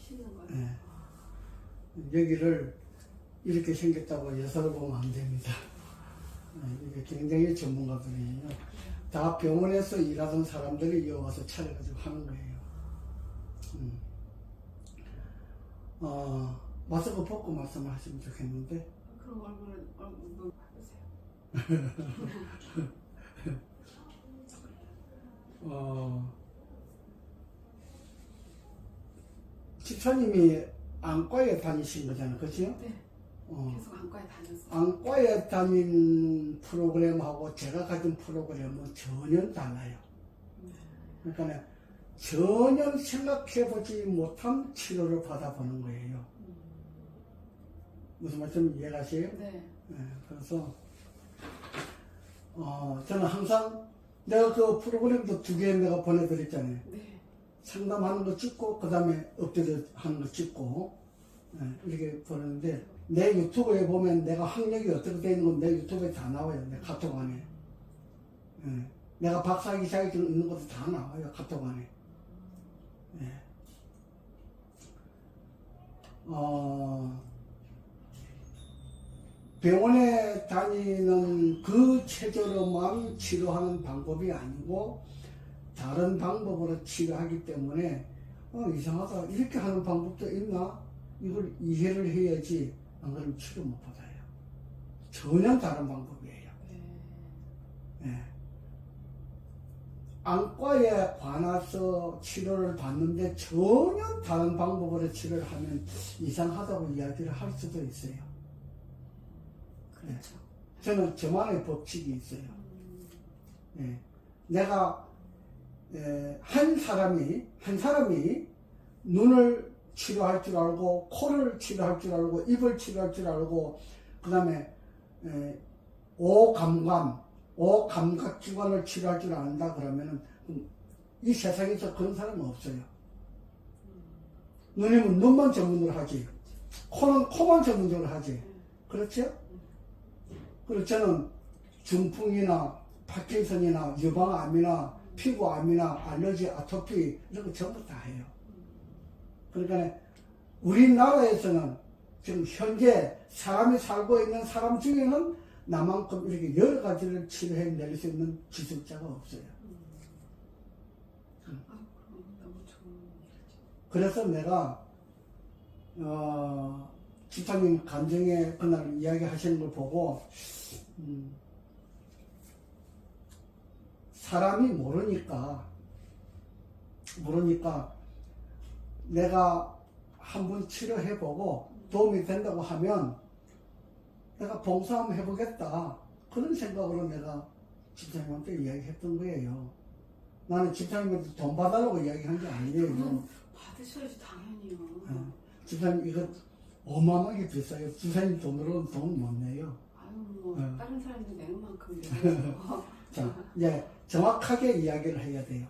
씻는 거예요? 예. 여기를 이렇게 생겼다고 여사를 보면 안 됩니다. 이게 굉장히 전문가들이에요. 다 병원에서 일하던 사람들이 이어 와서 차려가지고 하는 거예요. 마스크 벗고 말씀을 하시면 좋겠는데. 그럼 얼굴 봐주세요. 집사님이 안과에 다니신 거잖아요, 그렇죠? 네. 계속 안과에 다녔어요. 안과에 다닌 프로그램하고 제가 가진 프로그램은 전혀 달라요. 그러니까 전혀 생각해보지 못한 치료를 받아보는 거예요. 무슨 말씀 이해가세요? 네. 네, 그래서 저는 항상 내가 그 프로그램도 2개 내가 보내드렸잖아요. 네. 상담하는 거 찍고 그 다음에 업데이트 하는 거 찍고 이렇게 보내는데 내 유튜브에 보면 내가 학력이 어떻게 되는 건 내 유튜브에 다 나와요. 내 카톡 안에. 내가 박사학위 자격증 있는 것도 다 나와요. 카톡 안에. 병원에 다니는 그 체조로만 치료하는 방법이 아니고 다른 방법으로 치료하기 때문에 이상하다. 이렇게 하는 방법도 있나? 이걸 이해를 해야지 안 그러면 치료 못 받아요. 전혀 다른 방법이에요. 안과에 관해서 치료를 받는데 전혀 다른 방법으로 치료를 하면 이상하다고 이야기를 할 수도 있어요. 그렇죠. 저는 저만의 법칙이 있어요. 내가 한 사람이 눈을 치료할 줄 알고 코를 치료할 줄 알고 입을 치료할 줄 알고 그 다음에 오감각기관을 치료할 줄 안다 그러면은 이 세상에서 그런 사람은 없어요. 눈이면 눈만 전문으로 하지, 코는 코만 전문적으로 하지. 그렇죠? 그리고 저는 중풍이나 파킨슨이나 유방암이나 피부암이나 알러지, 아토피 이런 거 전부 다 해요. 그러니까 우리나라에서는 지금 현재 사람이 살고 있는 사람 중에는 나만큼 이렇게 여러 가지를 치료해낼 수 있는 기술자가 없어요. 그럼 너무 좋은 일이죠. 그래서 내가 집사님 감정에 그날 이야기 하시는 걸 보고 사람이 모르니까 내가 한번 치료해보고 도움이 된다고 하면 내가 봉사 한번 해보겠다. 그런 생각으로 내가 집사님한테 이야기했던 거예요. 나는 집사님한테 돈 받으려고 이야기한 게 아니에요. 받으셔야지 당연히요. 집사님 이거 어마어마하게 비싸요. 집사님 돈으로는 돈 못 내요. 아유, 다른 사람들 내는 만큼 내야죠. 자, 이제 정확하게 이야기를 해야 돼요.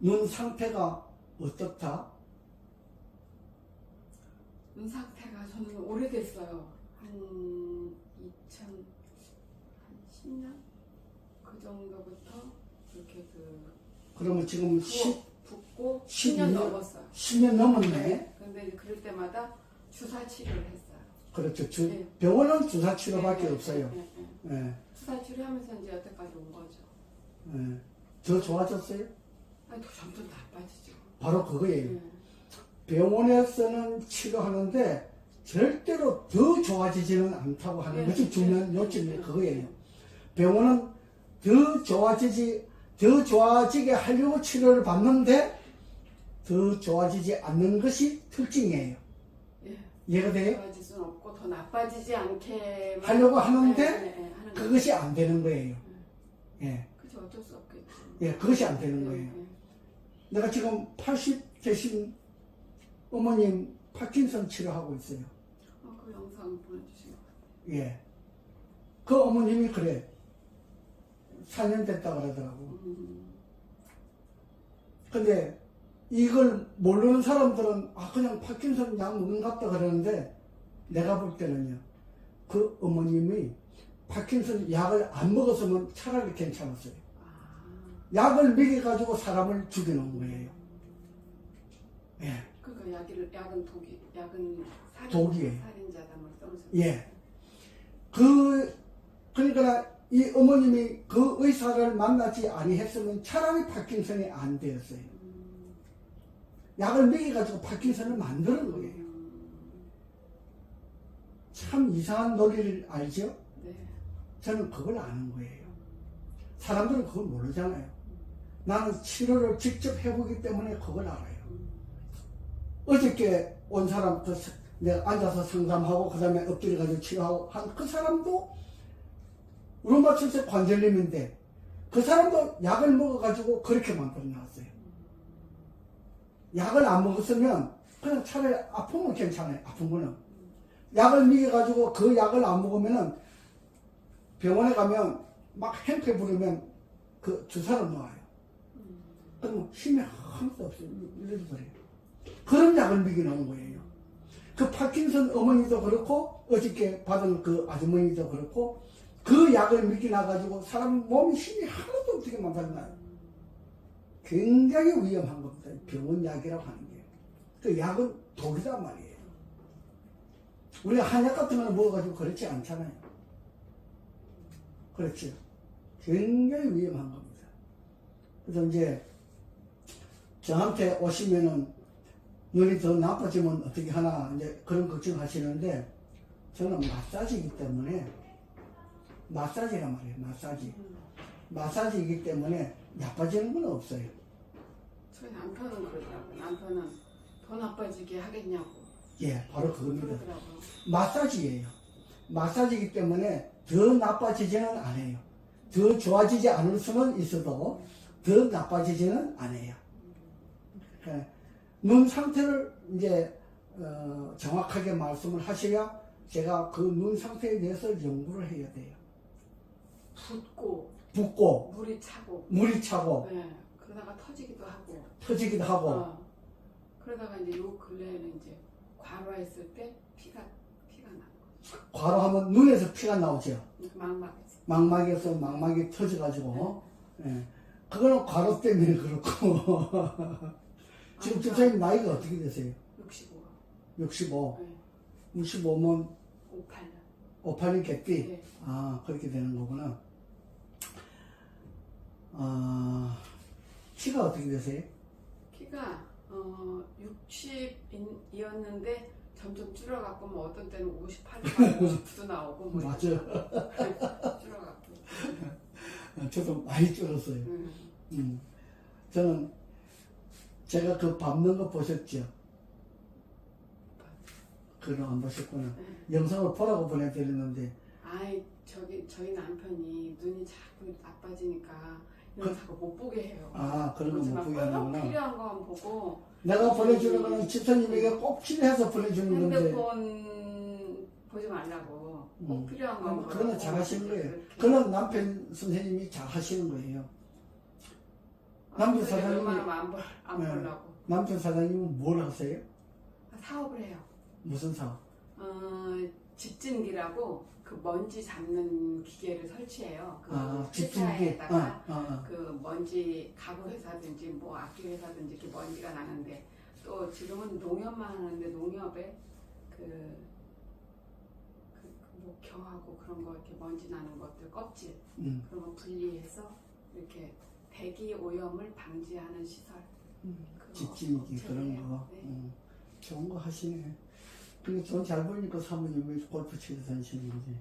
눈 상태가 어떻다? 눈 상태가 저는 오래됐어요. 한 10년? 그 정도부터 이렇게 그러면 지금 붓고 10년 10년 넘었어요. 10년 넘었네. 네. 근데 이제 그럴 때마다 주사 치료를 했어요. 그렇죠. 네. 병원은 주사 치료밖에 네, 없어요. 네. 주사 치료하면서 이제 여태까지 온 거죠. 더 좋아졌어요? 아니, 점점 나빠지죠. 바로 그거예요. 병원에서는 치료하는데 절대로 더 좋아지지는 않다고 하는 것이 중요한 요점이 그거예요. 병원은 더 좋아지게 하려고 치료를 받는데 더 좋아지지 않는 것이 특징이에요. 이해가 돼요? 좋아질 수는 없고 더 나빠지지 않게 하려고 하는데 그것이 안 되는 거예요. 그치, 어쩔 수 없겠지. 그것이 안 되는 거예요. 내가 지금 80 되신 어머님 파킨슨 치료하고 있어요. 그 영상 보내주신 것 같아요. 그 어머님이 그래. 4년 됐다 그러더라고. 근데 이걸 모르는 사람들은 그냥 파킨슨 약 먹는 것 같다 그러는데 내가 볼 때는요. 그 어머님이 파킨슨 약을 안 먹었으면 차라리 괜찮았어요. 약을 먹여가지고 사람을 죽여놓은 거예요. 그러니까 약은 독이, 약은 독이에요. 살인자다 뭐 써서. 예. 그러니까 이 어머님이 그 의사를 만나지 아니했으면 차라리 파킨슨이 안 되었어요. 약을 먹여가지고 파킨슨을 만드는 거예요. 참 이상한 논리를 알죠? 네. 저는 그걸 아는 거예요. 사람들은 그걸 모르잖아요. 나는 치료를 직접 해보기 때문에 그걸 알아요. 어저께 온 사람, 내가 앉아서 상담하고, 그 다음에 엎드려가지고 치료하고 한 그 사람도 루마티스 관절염인데, 그 사람도 약을 먹어가지고 그렇게 만들어 놨어요. 약을 안 먹었으면 그냥 차라리 아프면 괜찮아요. 아픈 거는. 약을 먹여가지고 그 약을 안 먹으면은 병원에 가면 막 행패 부르면 그 주사를 놓아요. 그럼 힘이 하나도 없어요. 이래버려요. 그런 약을 먹이는 거예요. 그 파킨슨 어머니도 그렇고 어저께 받은 그 아주머니도 그렇고 그 약을 먹이나가지고 사람 몸 힘이 하나도 없게 만들어놔요. 굉장히 위험한 겁니다. 병원 약이라고 하는 게. 그 약은 독이란 말이에요. 우리가 한약 같은 거는 먹어가지고 그렇지 않잖아요. 그렇죠. 굉장히 위험한 겁니다. 그래서 이제 저한테 오시면은 눈이 더 나빠지면 어떻게 하나 이제 그런 걱정하시는데 저는 마사지이기 때문에 마사지란 말이에요. 마사지이기 때문에 나빠지는 건 없어요. 저희 남편은 그러더라고요. 남편은 더 나빠지게 하겠냐고. 예, 바로 그겁니다. 그러더라고요. 마사지예요. 마사지이기 때문에 더 나빠지지는 않아요. 더 좋아지지 않을 수는 있어도 더 나빠지지는 않아요. 예, 눈 상태를 이제 정확하게 말씀을 하셔야 제가 그 눈 상태에 대해서 연구를 해야 돼요. 붓고 물이 차고 네. 그러다가 터지기도 하고. 그러다가 이제 요 근래에는 이제 과로했을 때 피가 나는 거죠. 과로하면 눈에서 피가 나오죠. 망막에서. 망막이 터져가지고. 네. 예. 그거는 과로 때문에 그렇고. 지금 집사님 나이가 어떻게 되세요? 65. 네. 65면 58년 개띠. 네. 아, 그렇게 되는 거구나. 키가 어떻게 되세요? 키가 60이었는데 점점 줄어갖고 뭐 어떤 때는 58도 59도 나오고 뭐 맞아요. 줄어갖고. 저도 많이 줄었어요. 저는 제가 그 밟는 거 보셨죠? 그거 안 보셨구나. 영상을 보라고 보내드렸는데. 저희 남편이 눈이 자꾸 나빠지니까 이런 자꾸 못 보게 해요. 그런 거 못 보게 하는구나. 필요한 거만 보고. 내가 보내주는 거는 집사님에게 꼭 필요해서 보내주는 건데. 핸드폰 보지 말라고. 꼭 필요한 거만. 그거는 잘 하시는 거예요. 그건 남편 선생님이 잘 하시는 거예요. 남편 사장님이. 웬만하면 안 보려고. 남편 사장님은 뭘 하세요? 사업을 해요. 무슨 사업? 집진기라고 그 먼지 잡는 기계를 설치해요. 그 집진기. 회사에다가 그 먼지 가구 회사든지 뭐 악기 회사든지 이렇게 먼지가 나는데 또 지금은 농협만 하는데 농협에 뭐 겨하고 그런 거 이렇게 먼지 나는 것들 껍질 그런 거 분리해서 이렇게 대기 오염을 방지하는 시설. 집진기 그런 거. 네. 좋은 거 하시네. 근데 돈 잘 벌니까 사모님이 골프 치러 다니시는지.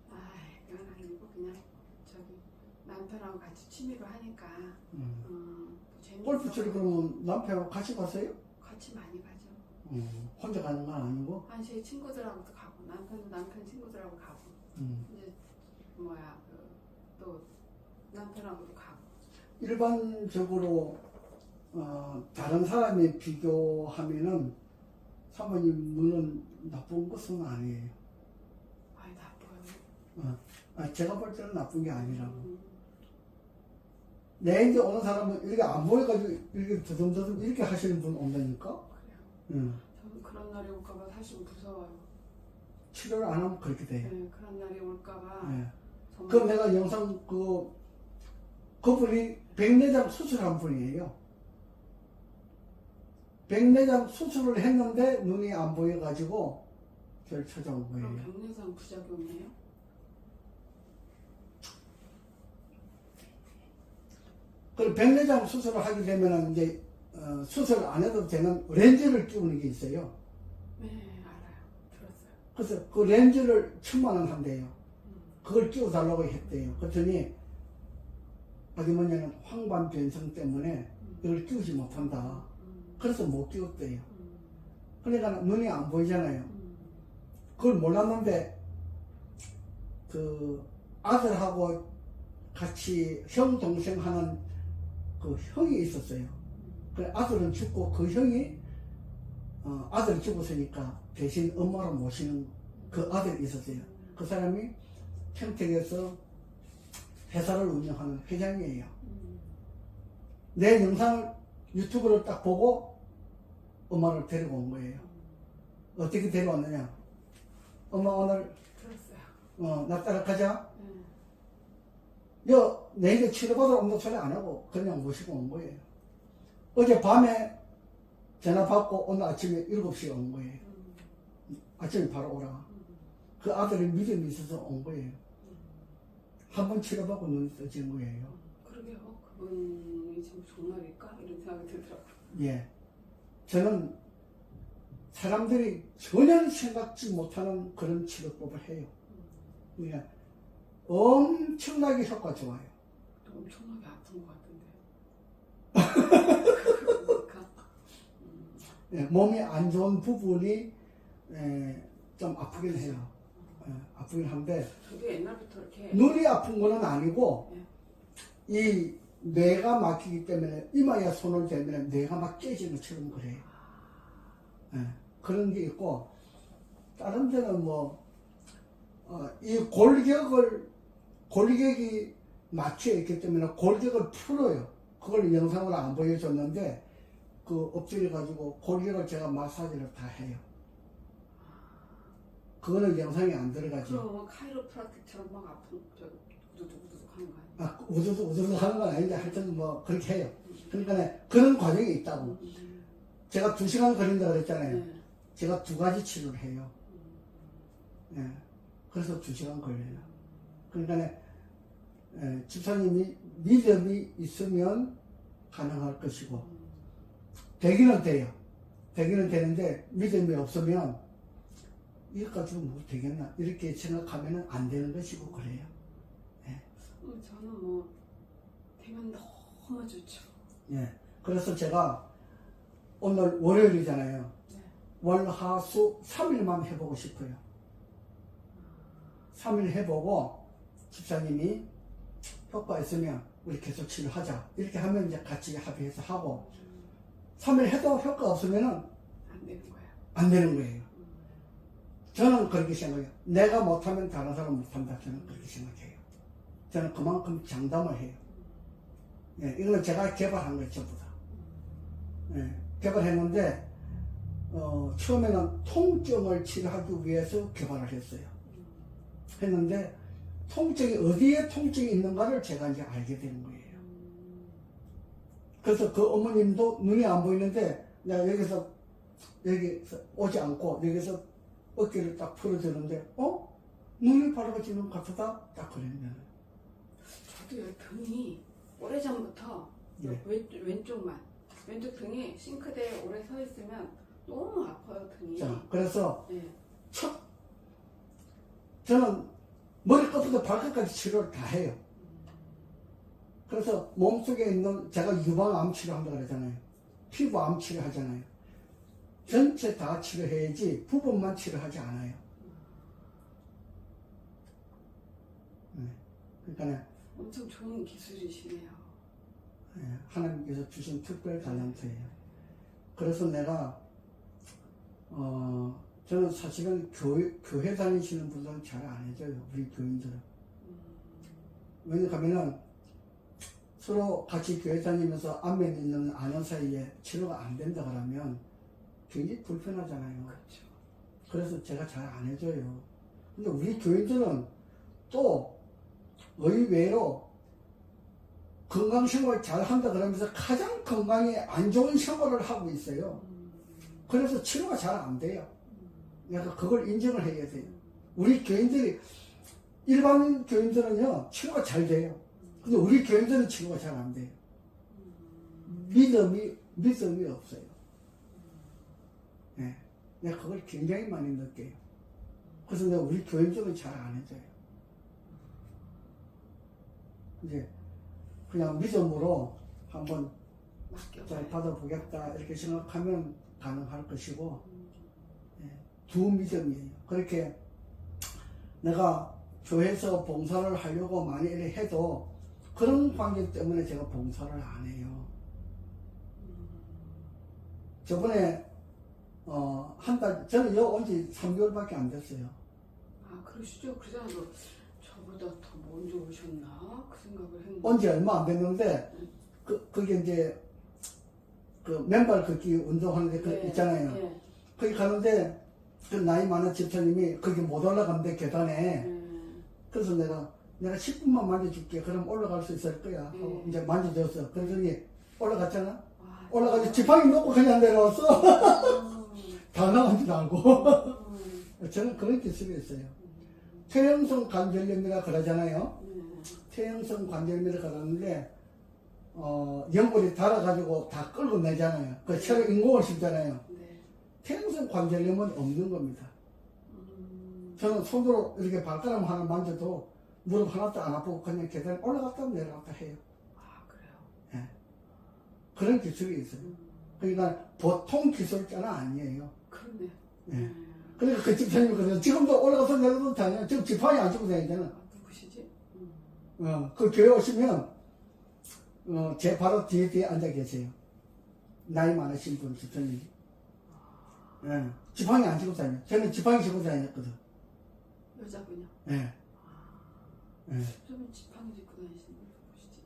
그건 아니고 그냥 남편하고 같이 취미로 하니까. 골프 치러 그러면 남편하고 같이 가세요? 같이 많이 가죠. 혼자 가는 건 아니고? 제 친구들하고도 가고 남편도 남편 친구들하고 가고 이제 또 남편하고도 가고. 일반적으로 다른 사람에 비교하면은 사모님 눈은 나쁜 것은 아니에요. 나빠요. 제가 볼 때는 나쁜 게 아니라고. 내 이제 오는 사람은 이렇게 안 보여가지고 이렇게 두둠두둠 이렇게 하시는 분 온다니까? 그래요. 저는 그런 날이 올까봐 사실 무서워요. 치료를 안 하면 그렇게 돼요. 네, 그런 날이 올까봐. 네. 그럼 내가 영상 그분이 백내장 수술한 분이에요. 백내장 수술을 했는데 눈이 안 보여가지고 저를 찾아온 거예요. 그럼 백내장 부작용이에요? 그 백내장 수술을 하게 되면 이제 수술 안 해도 되는 렌즈를 끼우는 게 있어요. 네, 알아요. 들었어요. 그래서 그 렌즈를 1,000만 원 한대요. 그걸 끼워달라고 했대요. 그랬더니 아기 뭐냐면 황반 변성 때문에 이걸 끼우지 못한다. 그래서 못 끼웠대요. 그러니까 눈이 안 보이잖아요. 그걸 몰랐는데 그 아들하고 같이 형 동생 하는 그 형이 있었어요. 그래 아들은 죽고 그 형이 아들이 죽었으니까 대신 엄마를 모시는 그 아들이 있었어요. 그 사람이 평택에서 회사를 운영하는 회장이에요. 내 영상을 유튜브를 딱 보고 엄마를 데리고 온 거예요. 어떻게 데려왔느냐? 엄마 오늘 들었어요. 나 따라가자. 내일 치료받으러 온다고 소리 안 하고 그냥 모시고 온 거예요. 어제 밤에 전화 받고 오늘 아침에 7시에 온 거예요. 아침에 바로 오라. 그 아들이 믿음이 있어서 온 거예요. 한 번 치료받고 눈이 떠진 거예요. 그러게요. 그분이 지금 종말일까? 이런 생각이 들더라고요. 예. 저는 사람들이 전혀 생각지 못하는 그런 치료법을 해요. 그러니까 엄청나게 효과 좋아요. 또 엄청나게 아픈 것 같은데. 그러니까. 예, 몸이 안 좋은 부분이 좀 아프긴 해요. 아프긴 한데 저도 옛날부터 이렇게 눈이 아픈 거는 아니고 이 뇌가 막히기 때문에 이마에 손을 대면 뇌가 막 깨지는 것처럼 그래요. 그런 게 있고 다른 데는 이 골격이 막혀 있기 때문에 골격을 풀어요. 그걸 영상으로 안 보여줬는데 그 엎드려 가지고 골격을 제가 마사지를 다 해요. 그거는 영상에 안 들어가죠. 그럼 카이로프라틱처럼 막 아픈 우두둑우두둑 하는 거 아니에요? 우두둑 하는 건 아닌데 하여튼 그렇게 해요. 그러니까 그런 과정이 있다고. 제가 2시간 걸린다 그랬잖아요. 제가 2가지 치료를 해요. 그래서 2시간 걸려요. 그러니까 집사님이 믿음이 있으면 가능할 것이고 되기는 돼요. 되기는 되는데 믿음이 없으면 이거 가지고 뭐 되겠나 이렇게 생각하면 안 되는 것이고 그래요. 저는 되면 너무 좋죠. 그래서 제가 오늘 월요일이잖아요. 월, 화, 수 3일만 해보고 싶어요. 3일 해보고 집사님이 효과 있으면 우리 계속 치료하자 이렇게 하면 이제 같이 합의해서 하고 3일 해도 효과 없으면은 안 되는 거예요. 저는 그렇게 생각해요. 내가 못하면 다른 사람 못한다. 저는 그렇게 생각해요. 저는 그만큼 장담을 해요. 이거는 제가 개발한 거예요. 전부 다. 개발했는데 처음에는 통증을 치료하기 위해서 개발을 했어요. 했는데 통증이 어디에 통증이 있는가를 제가 이제 알게 되는 거예요. 그래서 그 어머님도 눈이 안 보이는데 내가 여기서 오지 않고 여기서 어깨를 딱 풀어주는데 눈이 밝아지는 것 같다? 딱 그랬네. 저도 여기 등이 오래전부터 왼쪽 등이 싱크대에 오래 서 있으면 너무 아파요. 등이. 자, 그래서 저는 머리끝부터 발끝까지 치료를 다 해요. 그래서 몸속에 있는 제가 유방암 치료한다고 그러잖아요. 피부암 치료하잖아요. 전체 다 치료해야지 부분만 치료하지 않아요. 그러니까 엄청 좋은 기술이시네요. 하나님께서 주신 특별 달란트예요. 그래서 내가 저는 사실은 교회 다니시는 분들은 잘 안 해줘요. 우리 교인들은. 왜냐하면 서로 같이 교회 다니면서 안면 있는 아는 사이에 치료가 안 된다 그러면 굉장히 불편하잖아요. 그렇죠. 그래서 제가 잘 안 해줘요. 근데 우리 교인들은 또 의외로 건강생활 잘 한다 그러면서 가장 건강에 안 좋은 생활을 하고 있어요. 그래서 치료가 잘 안 돼요. 그러니까 그걸 인정을 해야 돼요. 우리 교인들이, 일반 교인들은요, 치료가 잘 돼요. 근데 우리 교인들은 치료가 잘 안 돼요. 믿음이 없어요. 네. 내가 그걸 굉장히 많이 느껴요. 그래서 내가 우리 교인들은 잘 안 해줘요. 이제, 그냥 믿음으로 한번 잘 받아보겠다, 이렇게 생각하면 가능할 것이고, 두 믿음이에요. 그렇게 내가 교회에서 봉사를 하려고 많이 해도 그런 관계 때문에 제가 봉사를 안 해요. 저번에 한 달, 저는 여기 온 지 3개월밖에 안 됐어요. 아, 그러시죠? 그러잖아요. 저보다 더 먼저 오셨나? 그 생각을 했는데. 온 지 얼마 안 됐는데, 그게 이제, 그 맨발 걷기 운동하는데 그 있잖아요. 거기 가는데, 그 나이 많은 집사님이 거기 못 올라간대, 계단에. 그래서 내가 10분만 만져줄게. 그럼 올라갈 수 있을 거야. 하고 이제 만져줬어. 그러더니 올라갔잖아. 올라가서 지팡이 놓고 그냥 내려왔어. 다 나간 줄 알고. 저는 그런 기술이 있어요. 퇴행성 관절염이라 그러잖아요. 퇴행성 관절염이라 그러는데, 연골이 닳아가지고 다 끌고 내잖아요. 그 체력 인공을 심잖아요. 퇴행성 관절염은 없는 겁니다. 저는 손으로 이렇게 발가락 하나 만져도 무릎 하나도 안 아프고 그냥 계단에 올라갔다 내려갔다 해요. 아, 그래요? 네. 그런 기술이 있어요. 그러니까 보통 기술자는 아니에요. 그러네. 네. 그러니까 그 집사님이 그래서 지금도 올라가서 내려도 다녀요. 지금 지팡이 안 쥐고 다니잖아. 아, 누구시지? 그 교회 오시면, 제 바로 뒤에 앉아 계세요. 나이 많으신 분, 집사님이. 지팡이 안 쥐고 다녀요. 저는 지팡이 쥐고 다녔거든. 여자분요? 네. 좀 지팡이 짚고 다니시는 분 누구시지?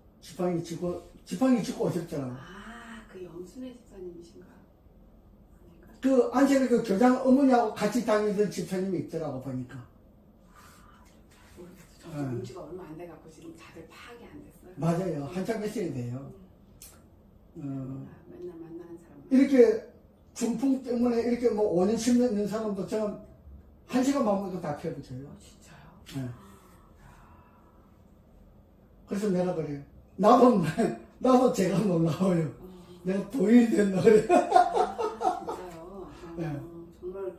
지팡이 짚고 오셨잖아. 아, 그 영순의 집사님이신가? 아닌가? 그 안세리 그 교장 어머니하고 같이 다니던 집사님이 있더라고 보니까. 모르겠어. 저도 온 지가 얼마 안 돼갖고 지금 다들 파악이 안 됐어요. 맞아요. 한참 있어야 돼요. 맨날 만나는 사람. 이렇게 중풍 때문에 이렇게 뭐 5년, 10년 있는 사람도 저는 1시간 반부터 다 펴붙여요. 진짜요? 네. 그래서 내가 그래요. 나도 제가 놀라워요. 내가 도인이 됐나 그래. 진짜요? 네. 정말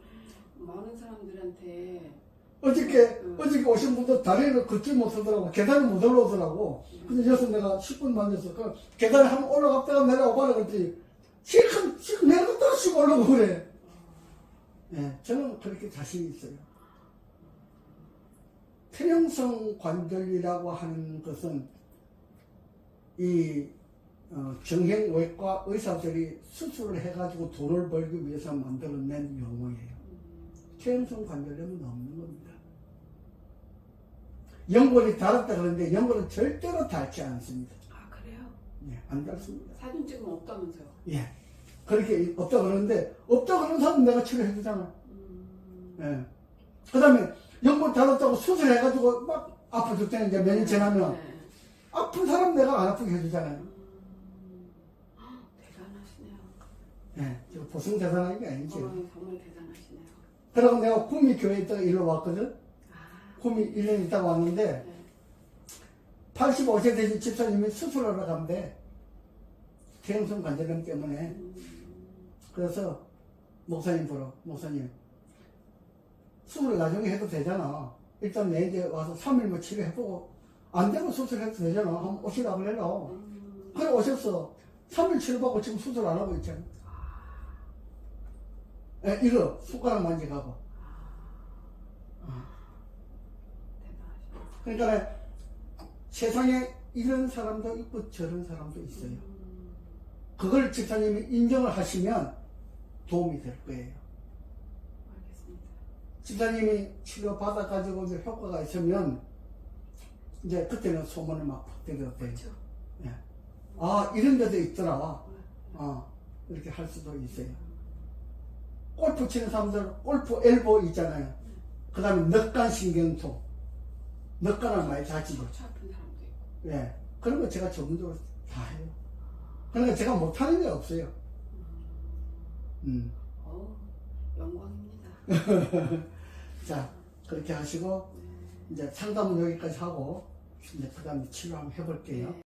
많은 사람들한테 어저께 오신 분도 다리를 걷지 못하더라고. 계단을 못 올라오더라고. 근데 여기서 내가 10분 만졌어. 그 계단을 한번 올라갔다가 내려와봐라 그랬지. 지금 내려갔다가 지금 올라오고 그래. 네, 저는 그렇게 자신이 있어요. 퇴행성 관절이라고 하는 것은 이 정형외과 의사들이 수술을 해가지고 돈을 벌기 위해서 만들어낸 용어예요. 퇴행성 관절염은 없는 겁니다. 연골이 닳았다 그러는데 연골은 절대로 닳지 않습니다. 아, 그래요? 네, 안 닳습니다. 사진 찍으면 없다면서요? 예. 그렇게 없다 그러는데 없다 그러는 사람은 내가 치료해 주잖아. 예. 그 다음에 연골 닳았다고 수술해가지고 막 아파졌다는 이제 몇 년 지나면 아픈 사람 내가 안 아프게 해주잖아요. 대단하시네요. 예. 지금 보승 대단한 게 아니지. 정말 대단하시네요. 그러고 내가 구미 교회에 있다가 일로 왔거든. 구미 1년 있다가 왔는데 85세 되신 집사님이 수술하러 간대. 퇴행성 관절염 때문에. 그래서 목사님 보러, 목사님 수술 나중에 해도 되잖아. 일단 내 이제 와서 3일 뭐 치료해보고 안 되면 수술해도 되잖아. 한번 오시라 그래라. 그래 오셨어. 3일 치료받고 지금 수술 안 하고 있잖아. 예, 이거 손가락 만져가고. 그러니까 세상에 이런 사람도 있고 저런 사람도 있어요. 그걸 집사님이 인정을 하시면 도움이 될 거예요. 알겠습니다. 집사님이 치료 받아가지고 이제 효과가 있으면 이제 그때는 소문을 막 퍼뜨려도 돼요. 그렇죠. 예. 아, 이런 데도 있더라. 이렇게 할 수도 있어요. 골프 치는 사람들 골프 엘보 있잖아요. 그 다음에 늑간신경통. 늑간을 많이 다치죠. 척추 아픈 사람도 있고. 예. 그런 거 제가 전문적으로 다 해요. 그러니까 제가 못하는 게 없어요. 영광입니다. 자, 그렇게 하시고, 이제 상담은 여기까지 하고, 이제 그 다음에 치료 한번 해볼게요. 네.